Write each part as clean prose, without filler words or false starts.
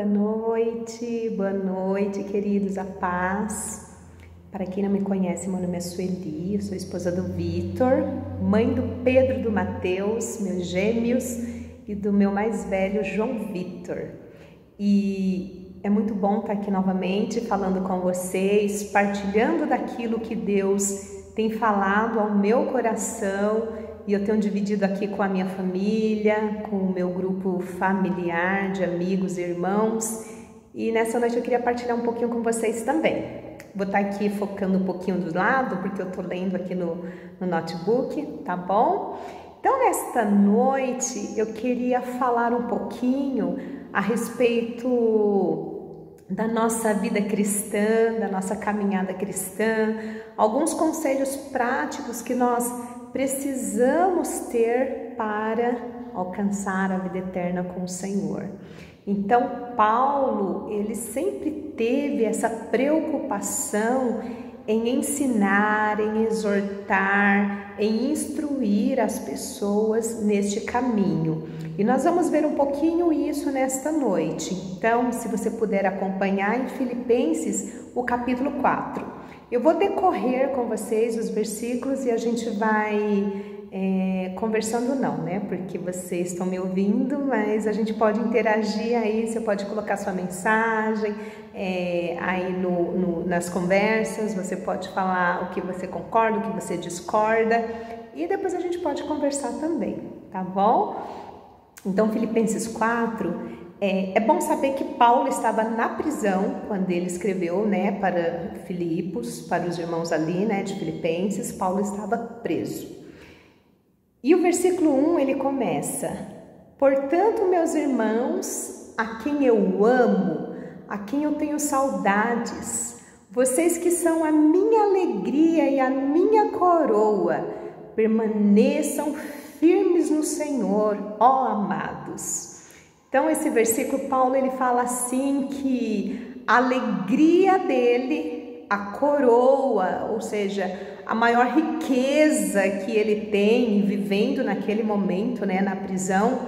Boa noite, queridos, a paz. Para quem não me conhece, meu nome é Sueli, eu sou esposa do Vitor, mãe do Pedro e do Mateus, meus gêmeos, e do meu mais velho, João Vitor. E é muito bom estar aqui novamente falando com vocês, partilhando daquilo que Deus tem falado ao meu coração, e eu tenho dividido aqui com a minha família, com o meu grupo familiar de amigos e irmãos. E nessa noite eu queria partilhar um pouquinho com vocês também. Vou estar aqui focando um pouquinho do lado, porque eu estou lendo aqui no notebook, tá bom? Então, nesta noite eu queria falar um pouquinho a respeito da nossa vida cristã, da nossa caminhada cristã, alguns conselhos práticos que nós precisamos ter para alcançar a vida eterna com o Senhor. Então, Paulo, ele sempre teve essa preocupação em ensinar, em exortar, em instruir as pessoas neste caminho. E nós vamos ver um pouquinho isso nesta noite. Então, se você puder acompanhar em Filipenses, o capítulo 4. Eu vou decorrer com vocês os versículos e a gente vai conversando não, né? Porque vocês estão me ouvindo, mas a gente pode interagir aí, você pode colocar sua mensagem aí nas conversas, você pode falar o que você concorda, o que você discorda, e depois a gente pode conversar também, tá bom? Então, Filipenses 4... É bom saber que Paulo estava na prisão quando ele escreveu, né, para Filipos, para os irmãos ali, né, de Filipenses. Paulo estava preso. E o versículo 1 ele começa: portanto, meus irmãos, a quem eu amo, a quem eu tenho saudades, vocês que são a minha alegria e a minha coroa, permaneçam firmes no Senhor, ó amados. Então, esse versículo, Paulo, ele fala assim que a alegria dele, a coroa, ou seja, a maior riqueza que ele tem vivendo naquele momento, né, na prisão,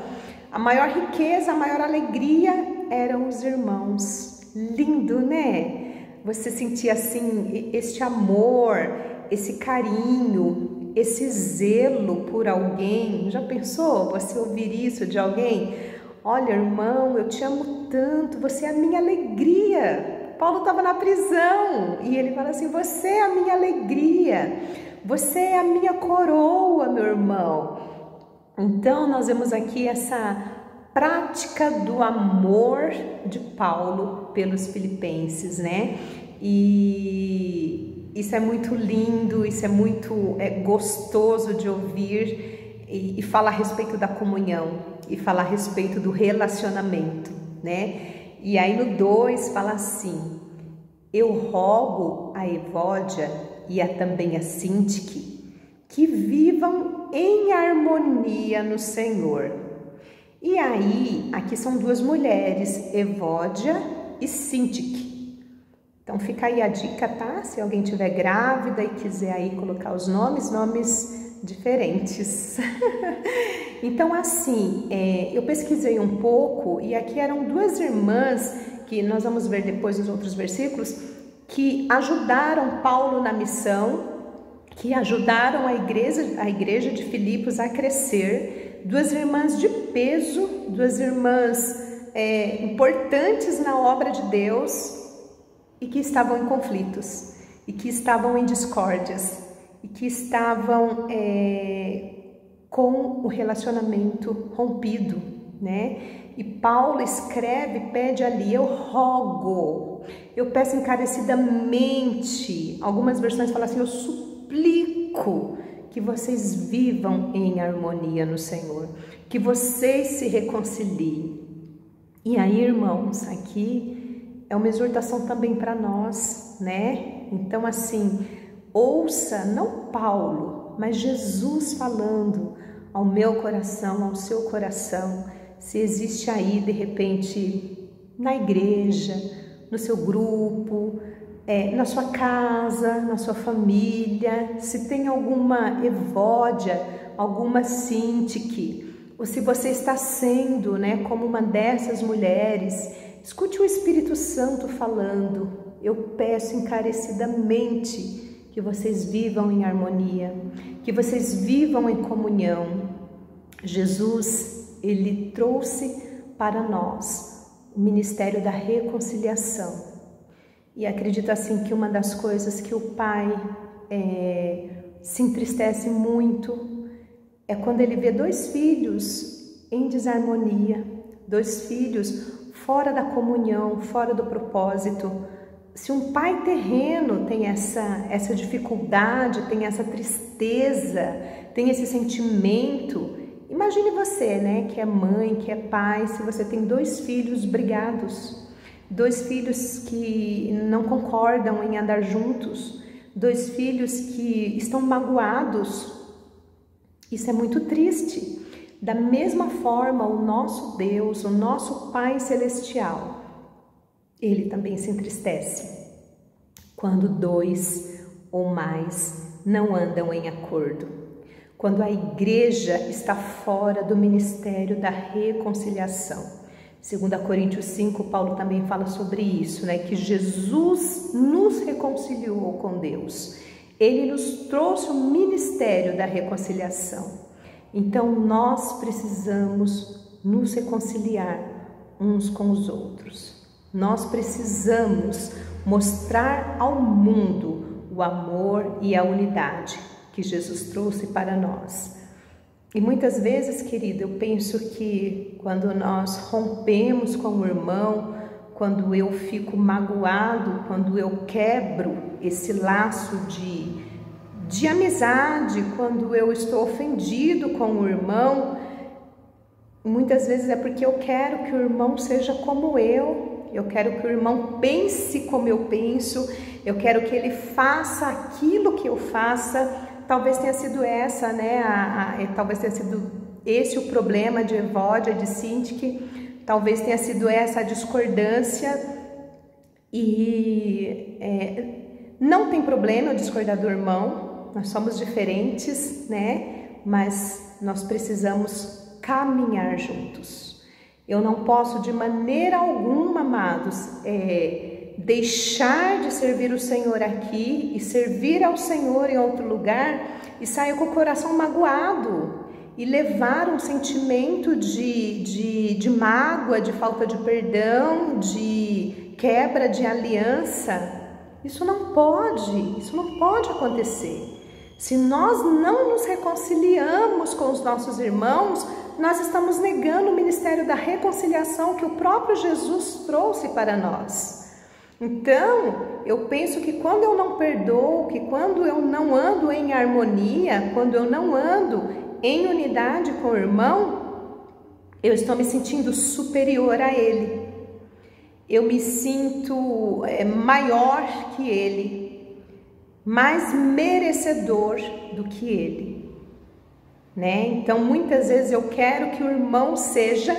a maior riqueza, a maior alegria eram os irmãos. Lindo, né? Você sentia assim, este amor, esse carinho, esse zelo por alguém. Já pensou você ouvir isso de alguém? Olha, irmão, eu te amo tanto, você é a minha alegria. Paulo estava na prisão e ele fala assim: você é a minha alegria, você é a minha coroa, meu irmão. Então, nós vemos aqui essa prática do amor de Paulo pelos filipenses, né? E isso é muito lindo, isso é muito gostoso de ouvir e falar a respeito da comunhão. E falar a respeito do relacionamento, né? E aí no 2 fala assim: eu rogo a Evódia e também a Sintique que vivam em harmonia no Senhor. E aí, aqui são duas mulheres, Evódia e Sintique. Então fica aí a dica, tá? Se alguém tiver grávida e quiser aí colocar os nomes diferentes. Então, assim, eu pesquisei um pouco e aqui eram duas irmãs, que nós vamos ver depois nos outros versículos, que ajudaram Paulo na missão, que ajudaram a igreja de Filipos a crescer, duas irmãs de peso, duas irmãs importantes na obra de Deus e que estavam em conflitos, e que estavam em discórdias, e que estavam com o relacionamento rompido, né? E Paulo escreve, pede ali: eu rogo, eu peço encarecidamente. Algumas versões falam assim: eu suplico que vocês vivam em harmonia no Senhor, que vocês se reconciliem. E aí, irmãos, aqui é uma exortação também para nós, né? Então, assim, ouça não Paulo, mas Jesus falando ao meu coração, ao seu coração. Se existe aí, de repente, na igreja, no seu grupo, na sua casa, na sua família, se tem alguma Evódia, alguma Sintique, ou se você está sendo, né, como uma dessas mulheres Escute o Espírito Santo falando. Eu peço encarecidamente que vocês vivam em harmonia, que vocês vivam em comunhão. Jesus, ele trouxe para nós o ministério da reconciliação. E acredito assim que uma das coisas que o Pai se entristece muito é quando ele vê dois filhos em desarmonia, dois filhos fora da comunhão, fora do propósito. Se um pai terreno tem essa dificuldade, tem essa tristeza, tem esse sentimento, imagine você, né, que é mãe, que é pai, se você tem dois filhos brigados, dois filhos que não concordam em andar juntos, dois filhos que estão magoados. Isso é muito triste. Da mesma forma, o nosso Deus, o nosso Pai Celestial, ele também se entristece quando dois ou mais não andam em acordo. Quando a igreja está fora do ministério da reconciliação. 2 Coríntios 5, Paulo também fala sobre isso, né? Que Jesus nos reconciliou com Deus. Ele nos trouxe o ministério da reconciliação. Então, nós precisamos nos reconciliar uns com os outros. Nós precisamos mostrar ao mundo o amor e a unidade que Jesus trouxe para nós. E muitas vezes, querido, eu penso que quando nós rompemos com o irmão, quando eu fico magoado, quando eu quebro esse laço de amizade, quando eu estou ofendido com o irmão, muitas vezes é porque eu quero que o irmão seja como eu quero que o irmão pense como eu penso, eu quero que ele faça aquilo que eu faça. Talvez tenha sido essa, né, talvez tenha sido esse o problema de Evódia, de Sintique, talvez tenha sido essa a discordância, e não tem problema eu discordar do irmão, nós somos diferentes, né, mas nós precisamos caminhar juntos. Eu não posso de maneira alguma, amados, deixar de servir o Senhor aqui e servir ao Senhor em outro lugar e sair com o coração magoado e levar um sentimento de mágoa, de falta de perdão, de quebra de aliança. Isso não pode acontecer. Se nós não nos reconciliamos com os nossos irmãos, nós estamos negando o ministério da reconciliação que o próprio Jesus trouxe para nós. Então, eu penso que quando eu não perdoo, que quando eu não ando em harmonia, quando eu não ando em unidade com o irmão, eu estou me sentindo superior a ele. Eu me sinto maior que ele, mais merecedor do que ele, né? Então, muitas vezes eu quero que o irmão seja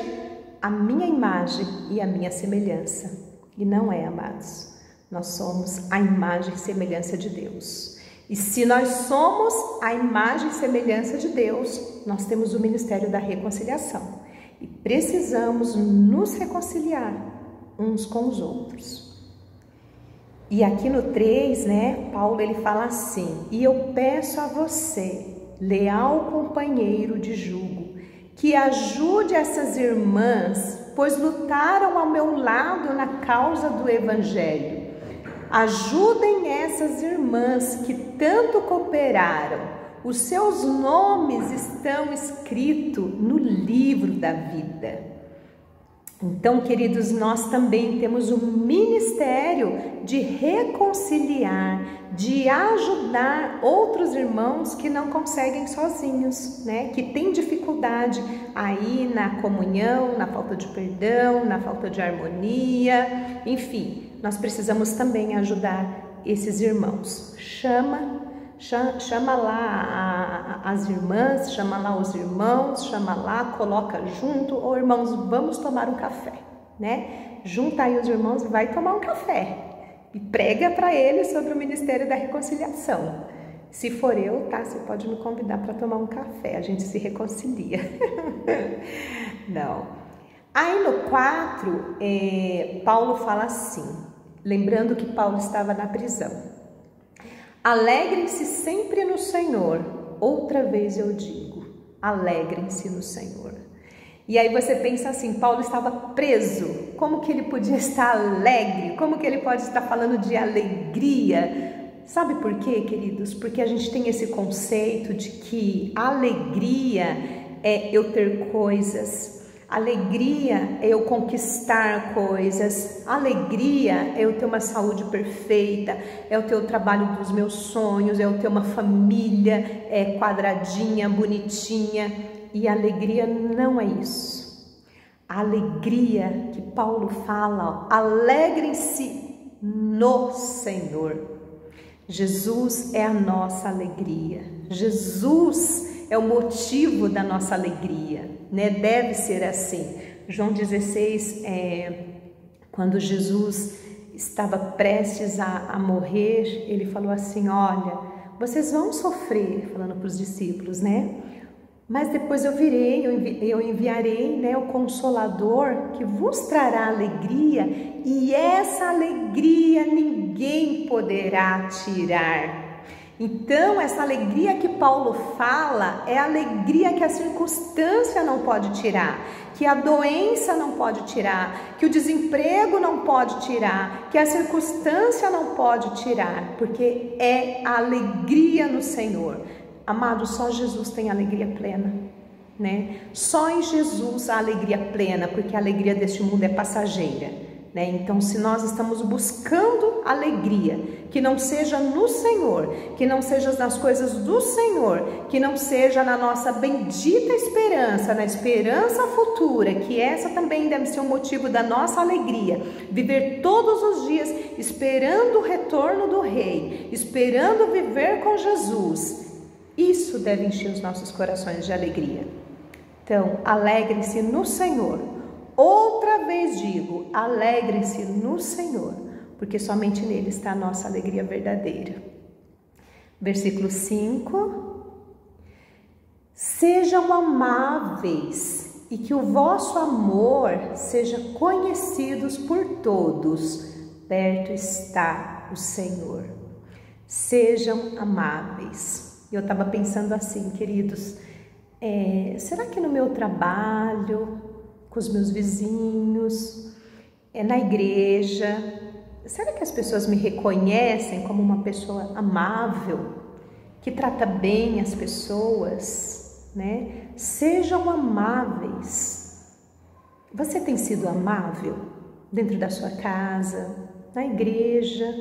a minha imagem e a minha semelhança. E não é, amados. Nós somos a imagem e semelhança de Deus. E se nós somos a imagem e semelhança de Deus, nós temos o ministério da reconciliação. E precisamos nos reconciliar uns com os outros. E aqui no 3, né, Paulo ele fala assim: e eu peço a você, leal companheiro de jugo, que ajude essas irmãs, pois lutaram ao meu lado na causa do Evangelho. Ajudem essas irmãs que tanto cooperaram. Os seus nomes estão escritos no livro da vida. Então, queridos, nós também temos o ministério de reconciliar, de ajudar outros irmãos que não conseguem sozinhos, né? Que têm dificuldade aí na comunhão, na falta de perdão, na falta de harmonia, enfim, nós precisamos também ajudar esses irmãos. Chama lá as irmãs, chama lá os irmãos, chama lá, coloca junto. Ô irmãos, vamos tomar um café, né? Junta aí os irmãos e vai tomar um café. E prega para eles sobre o ministério da reconciliação. Se for eu, tá? Você pode me convidar para tomar um café, a gente se reconcilia. Não. Aí no 4, Paulo fala assim, lembrando que Paulo estava na prisão. Alegrem-se sempre no Senhor. Outra vez eu digo, alegrem-se no Senhor. E aí você pensa assim, Paulo estava preso, como que ele podia estar alegre? Como que ele pode estar falando de alegria? Sabe por quê, queridos? Porque a gente tem esse conceito de que alegria é eu ter coisas, alegria é eu conquistar coisas, alegria é eu ter uma saúde perfeita, é eu ter o trabalho dos meus sonhos, é eu ter uma família quadradinha, bonitinha. E alegria não é isso. A alegria que Paulo fala, alegrem-se no Senhor. Jesus é a nossa alegria. Jesus é o motivo da nossa alegria, né? Deve ser assim. João 16, quando Jesus estava prestes a morrer, ele falou assim, olha, vocês vão sofrer, falando para os discípulos, né? Mas depois eu enviarei, né, o Consolador que vos trará alegria, e essa alegria ninguém poderá tirar. Então, essa alegria que Paulo fala é a alegria que a circunstância não pode tirar, que a doença não pode tirar, que o desemprego não pode tirar, que a circunstância não pode tirar, porque é a alegria no Senhor. Amado, só Jesus tem alegria plena, né? Só em Jesus a alegria plena, porque a alegria deste mundo é passageira, né? Então, se nós estamos buscando alegria, que não seja no Senhor, que não seja nas coisas do Senhor, que não seja na nossa bendita esperança, na esperança futura, que essa também deve ser o motivo da nossa alegria, viver todos os dias esperando o retorno do Rei, esperando viver com Jesus. Isso deve encher os nossos corações de alegria. Então, alegrem-se no Senhor. Outra vez digo, alegrem-se no Senhor, porque somente nele está a nossa alegria verdadeira. Versículo 5. Sejam amáveis e que o vosso amor seja conhecidos por todos. Perto está o Senhor. Sejam amáveis. Eu estava pensando assim, queridos, será que no meu trabalho, com os meus vizinhos, na igreja, será que as pessoas me reconhecem como uma pessoa amável, que trata bem as pessoas, né? Sejam amáveis. Você tem sido amável dentro da sua casa, na igreja?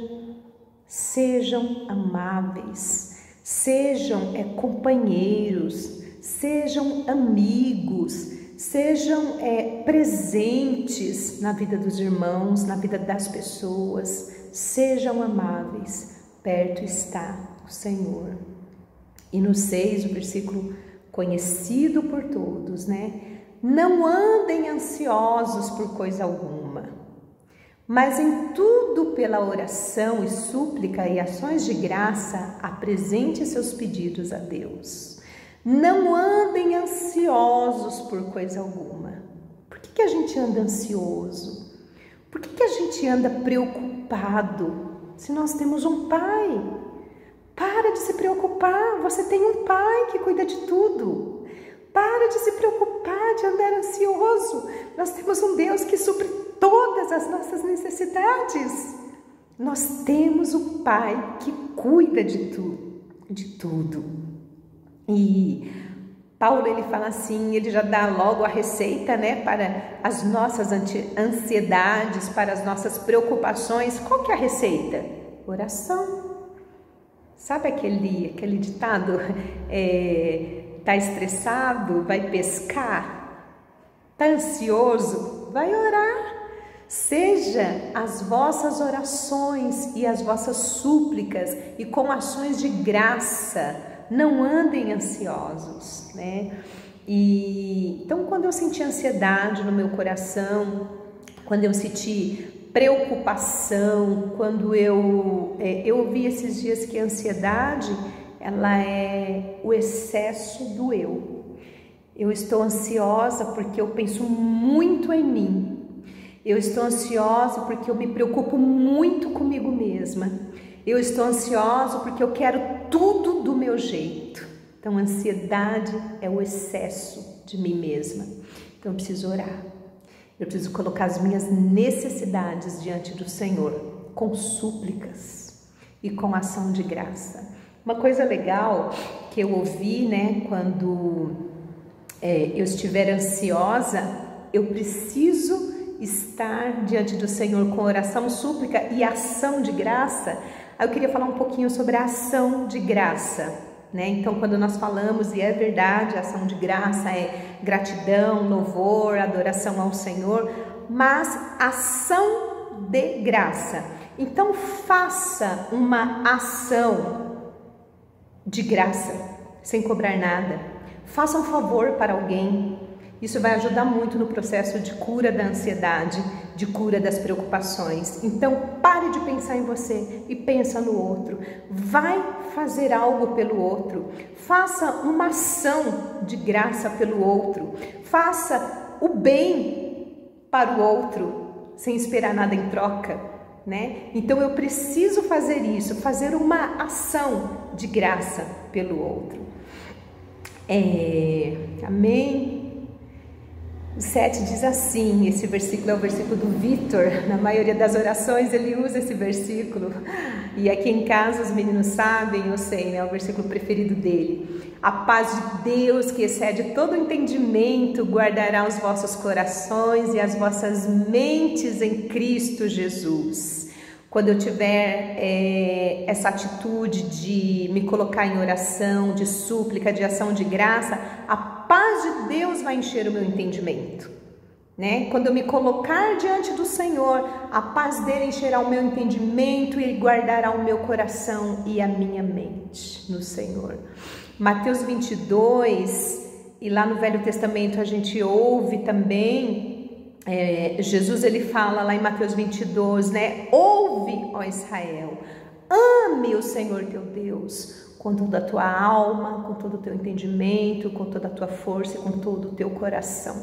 Sejam amáveis. Sejam companheiros, sejam amigos, sejam presentes na vida dos irmãos, na vida das pessoas, sejam amáveis, perto está o Senhor. E no 6, o versículo conhecido por todos, né? Não andem ansiosos por coisa alguma, mas em tudo pela oração e súplica e ações de graça, apresente seus pedidos a Deus. Não andem ansiosos por coisa alguma. Por que a gente anda ansioso? Por que a gente anda preocupado? Se nós temos um Pai, para de se preocupar, você tem um Pai que cuida de tudo. Para de se preocupar, de andar ansioso. Nós temos um Deus que supre todas as nossas necessidades. Nós temos um Pai que cuida de tudo. E Paulo, ele fala assim, ele já dá logo a receita, né, para as nossas ansiedades, para as nossas preocupações. Qual que é a receita? Oração. Sabe aquele ditado, tá estressado, vai pescar? Tá ansioso, vai orar. Seja as vossas orações e as vossas súplicas e com ações de graça, não andem ansiosos, né? Então, quando eu senti ansiedade no meu coração, quando eu senti preocupação, quando eu ouvi esses dias que a ansiedade, ela é o excesso do eu. Eu estou ansiosa porque eu penso muito em mim. Eu estou ansiosa porque eu me preocupo muito comigo mesma. Eu estou ansiosa porque eu quero tudo do meu jeito. Então, ansiedade é o excesso de mim mesma. Então, eu preciso orar. Eu preciso colocar as minhas necessidades diante do Senhor, com súplicas e com ação de graça. Uma coisa legal que eu ouvi, né, quando eu estiver ansiosa, eu preciso estar diante do Senhor com oração, súplica e ação de graça. Aí eu queria falar um pouquinho sobre a ação de graça, né? Então, quando nós falamos, e é verdade, a ação de graça é gratidão, louvor, adoração ao Senhor, mas ação de graça. Então, faça uma ação de graça, sem cobrar nada. Faça um favor para alguém. Isso vai ajudar muito no processo de cura da ansiedade, de cura das preocupações. Então, pare de pensar em você e pensa no outro. Vai fazer algo pelo outro. Faça uma ação de graça pelo outro. Faça o bem para o outro, sem esperar nada em troca, né? Então, eu preciso fazer isso, fazer uma ação de graça pelo outro. Amém? O 7 diz assim, esse versículo é o versículo do Vitor, na maioria das orações ele usa esse versículo, e aqui em casa os meninos sabem, eu sei, né, é o versículo preferido dele. A paz de Deus, que excede todo entendimento, guardará os vossos corações e as vossas mentes em Cristo Jesus. Quando eu tiver essa atitude de me colocar em oração, de súplica, de ação de graça, a paz de Deus vai encher o meu entendimento, né? Quando eu me colocar diante do Senhor, a paz dele encherá o meu entendimento e guardará o meu coração e a minha mente no Senhor. Mateus 22, e lá no Velho Testamento a gente ouve também, Jesus ele fala lá em Mateus 22, né? Ouve, ó Israel, ame o Senhor teu Deus com toda a tua alma, com todo o teu entendimento, com toda a tua força e com todo o teu coração,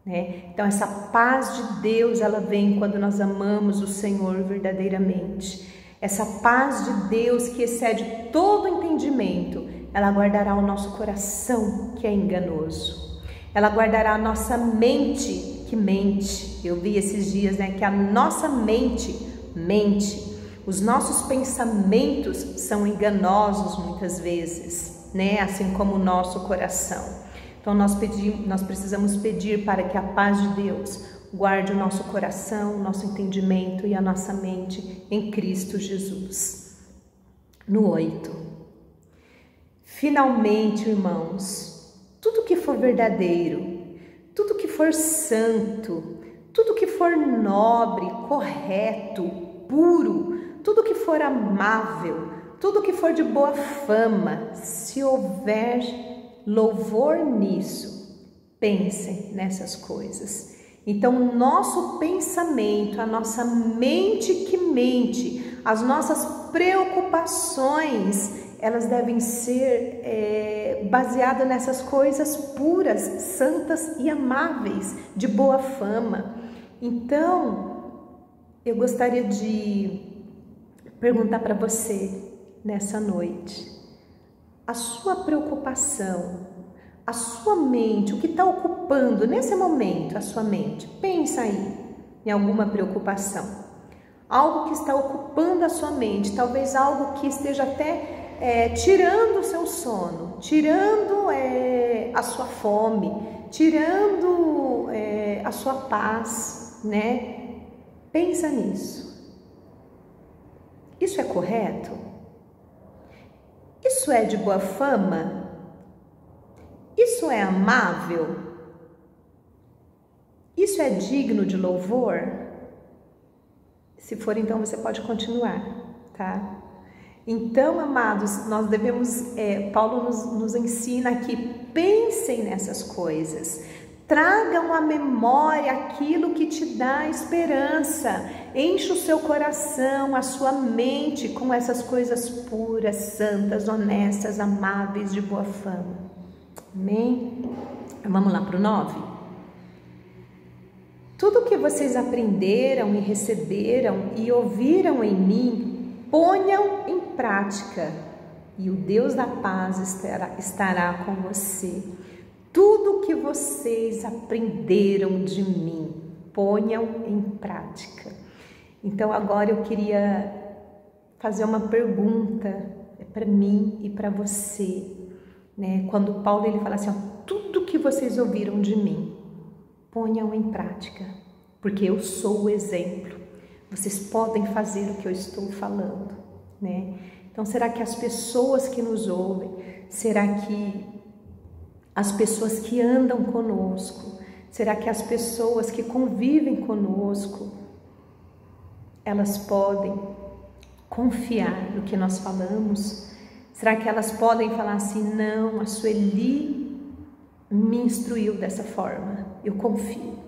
né? Então essa paz de Deus, ela vem quando nós amamos o Senhor verdadeiramente. Essa paz de Deus que excede todo entendimento, ela guardará o nosso coração que é enganoso. Ela guardará a nossa mente que mente. Eu vi esses dias, né, que a nossa mente mente. Os nossos pensamentos são enganosos muitas vezes, né? Assim como o nosso coração. Então nós precisamos pedir para que a paz de Deus guarde o nosso coração, o nosso entendimento e a nossa mente em Cristo Jesus. No 8. Finalmente, irmãos, tudo que for verdadeiro, tudo que for santo, tudo que for nobre, correto, puro, tudo que for amável, tudo que for de boa fama, se houver louvor nisso, pensem nessas coisas. Então, o nosso pensamento, a nossa mente que mente, as nossas preocupações, elas devem ser baseadas nessas coisas puras, santas e amáveis, de boa fama. Então, eu gostaria de perguntar para você nessa noite, a sua preocupação, a sua mente, o que está ocupando nesse momento a sua mente? Pensa aí em alguma preocupação, algo que está ocupando a sua mente, talvez algo que esteja até tirando o seu sono, tirando a sua fome, tirando a sua paz, né? Pensa nisso. Isso é correto? Isso é de boa fama? Isso é amável? Isso é digno de louvor? Se for, então você pode continuar, tá? Então, amados, nós devemos, Paulo nos ensina aqui, pensem nessas coisas, tragam à memória aquilo que te dá esperança, enche o seu coração, a sua mente com essas coisas puras, santas, honestas, amáveis, de boa fama. Amém? Vamos lá para o 9? Tudo que vocês aprenderam e receberam e ouviram em mim, ponham em prática, e o Deus da paz estará com você. Tudo que vocês aprenderam de mim, ponham em prática. Então agora eu queria fazer uma pergunta para mim e para você, né? Quando Paulo ele fala assim, ó, tudo que vocês ouviram de mim, ponham em prática, porque eu sou o exemplo. Vocês podem fazer o que eu estou falando, né? Então, será que as pessoas que nos ouvem, será que as pessoas que andam conosco, será que as pessoas que convivem conosco, elas podem confiar no que nós falamos? Será que elas podem falar assim, não, a Sueli me instruiu dessa forma, eu confio.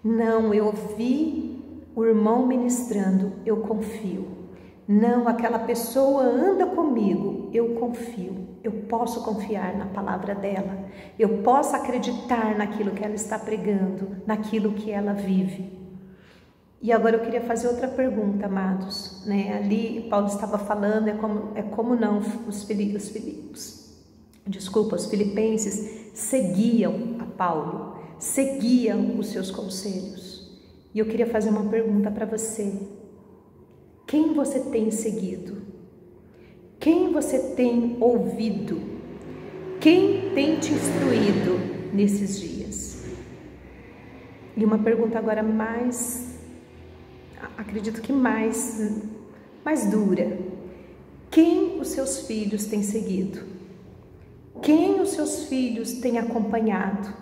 Não, eu ouvi o irmão ministrando, eu confio. Não, aquela pessoa anda comigo, eu confio. Eu posso confiar na palavra dela. Eu posso acreditar naquilo que ela está pregando, naquilo que ela vive. E agora eu queria fazer outra pergunta, amados, né? Ali Paulo estava falando, é como não os filipenses seguiam a Paulo, seguiam os seus conselhos. E eu queria fazer uma pergunta para você. Quem você tem seguido? Quem você tem ouvido? Quem tem te instruído nesses dias? E uma pergunta agora acredito que mais dura. Quem os seus filhos têm seguido? Quem os seus filhos têm acompanhado?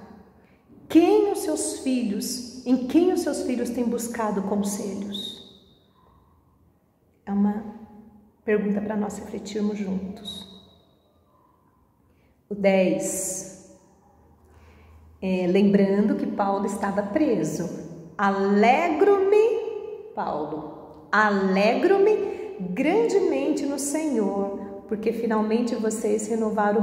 Em quem os seus filhos têm buscado conselhos? É uma pergunta para nós refletirmos juntos. O 10. Lembrando que Paulo estava preso. Alegro-me grandemente no Senhor, porque finalmente vocês renovaram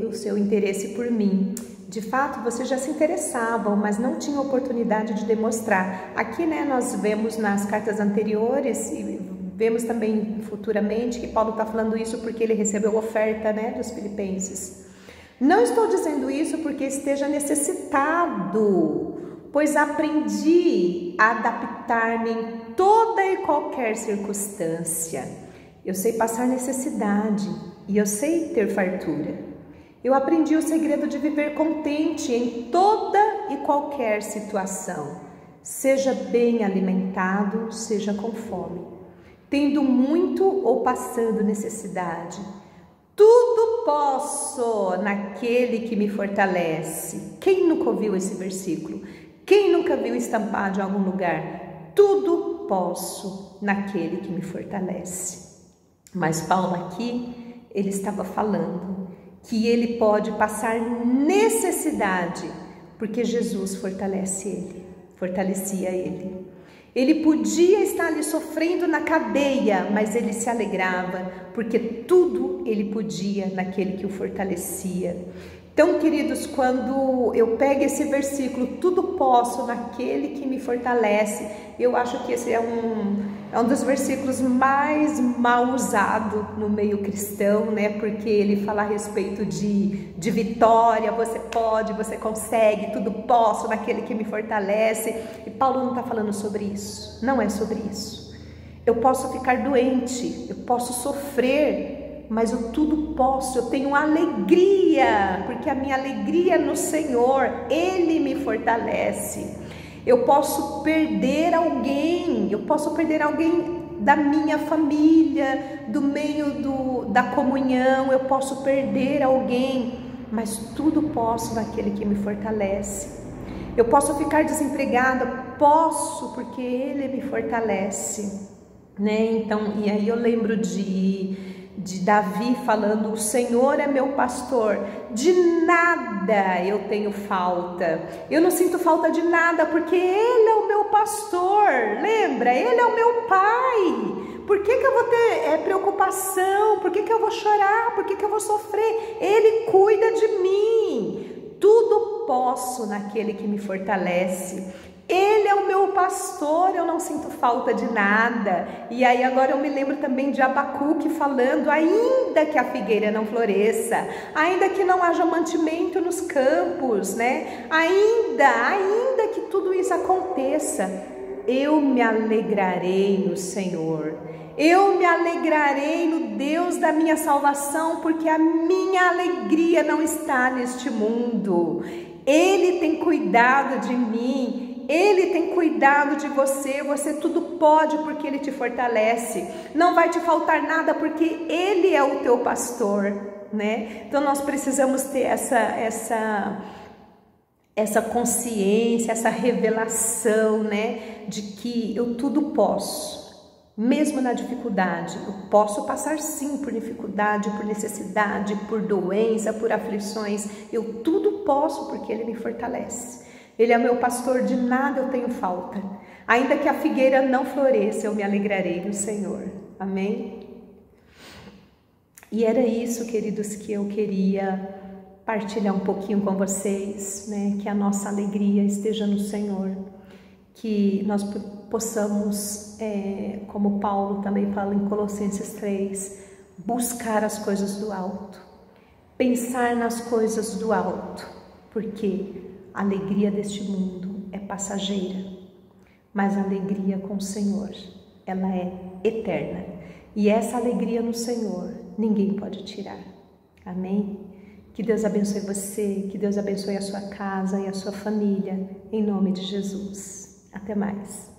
o seu interesse por mim. De fato, vocês já se interessavam, mas não tinham oportunidade de demonstrar. Aqui, né, nós vemos nas cartas anteriores e vemos também futuramente que Paulo está falando isso porque ele recebeu oferta, né, dos filipenses. Não estou dizendo isso porque esteja necessitado, pois aprendi a adaptar-me em toda e qualquer circunstância. Eu sei passar necessidade e eu sei ter fartura. Eu aprendi o segredo de viver contente em toda e qualquer situação, seja bem alimentado, seja com fome, tendo muito ou passando necessidade. Tudo posso naquele que me fortalece. Quem nunca ouviu esse versículo? Quem nunca viu estampado em algum lugar? Tudo posso naquele que me fortalece. Mas Paulo aqui, ele estava falando que ele pode passar necessidade, porque Jesus fortalecia ele. Ele podia estar ali sofrendo na cadeia, mas ele se alegrava, porque tudo ele podia naquele que o fortalecia. Então, queridos, quando eu pego esse versículo, tudo posso naquele que me fortalece, eu acho que esse é um dos versículos mais mal usado no meio cristão, né? Porque ele fala a respeito de vitória, você pode, você consegue, tudo posso naquele que me fortalece. E Paulo não está falando sobre isso, não é sobre isso. Eu posso ficar doente, eu posso sofrer, mas eu tudo posso, eu tenho alegria, porque a minha alegria no Senhor, Ele me fortalece. Eu posso perder alguém, da minha família, do meio da comunhão, eu posso perder alguém, mas tudo posso naquele que me fortalece. Eu posso ficar desempregada, posso, porque Ele me fortalece, né? Então, e aí eu lembro de Davi falando, o Senhor é meu pastor, de nada eu tenho falta, eu não sinto falta de nada, porque Ele é o meu pastor, lembra? Ele é o meu pai, por que eu vou ter preocupação, por que eu vou chorar, por que eu vou sofrer? Ele cuida de mim, tudo posso naquele que me fortalece. Ele é o meu pastor, eu não sinto falta de nada. E aí agora eu me lembro também de Abacuque falando, ainda que a figueira não floresça, ainda que não haja mantimento nos campos, né? Ainda que tudo isso aconteça, eu me alegrarei no Senhor. Eu me alegrarei no Deus da minha salvação, porque a minha alegria não está neste mundo. Ele tem cuidado de mim. Ele tem cuidado de você, você tudo pode porque Ele te fortalece. Não vai te faltar nada porque Ele é o teu pastor, né? Então nós precisamos ter essa consciência, essa revelação, né? De que eu tudo posso. Mesmo na dificuldade, eu posso passar sim por dificuldade, por necessidade, por doença, por aflições. Eu tudo posso porque Ele me fortalece. Ele é meu pastor, de nada eu tenho falta. Ainda que a figueira não floresça, eu me alegrarei no Senhor. Amém? E era isso, queridos, que eu queria partilhar um pouquinho com vocês, né? Que a nossa alegria esteja no Senhor. Que nós possamos, como Paulo também fala em Colossenses 3, buscar as coisas do alto. Pensar nas coisas do alto. Porque a alegria deste mundo é passageira, mas a alegria com o Senhor, ela é eterna. E essa alegria no Senhor, ninguém pode tirar. Amém? Que Deus abençoe você, que Deus abençoe a sua casa e a sua família, em nome de Jesus. Até mais.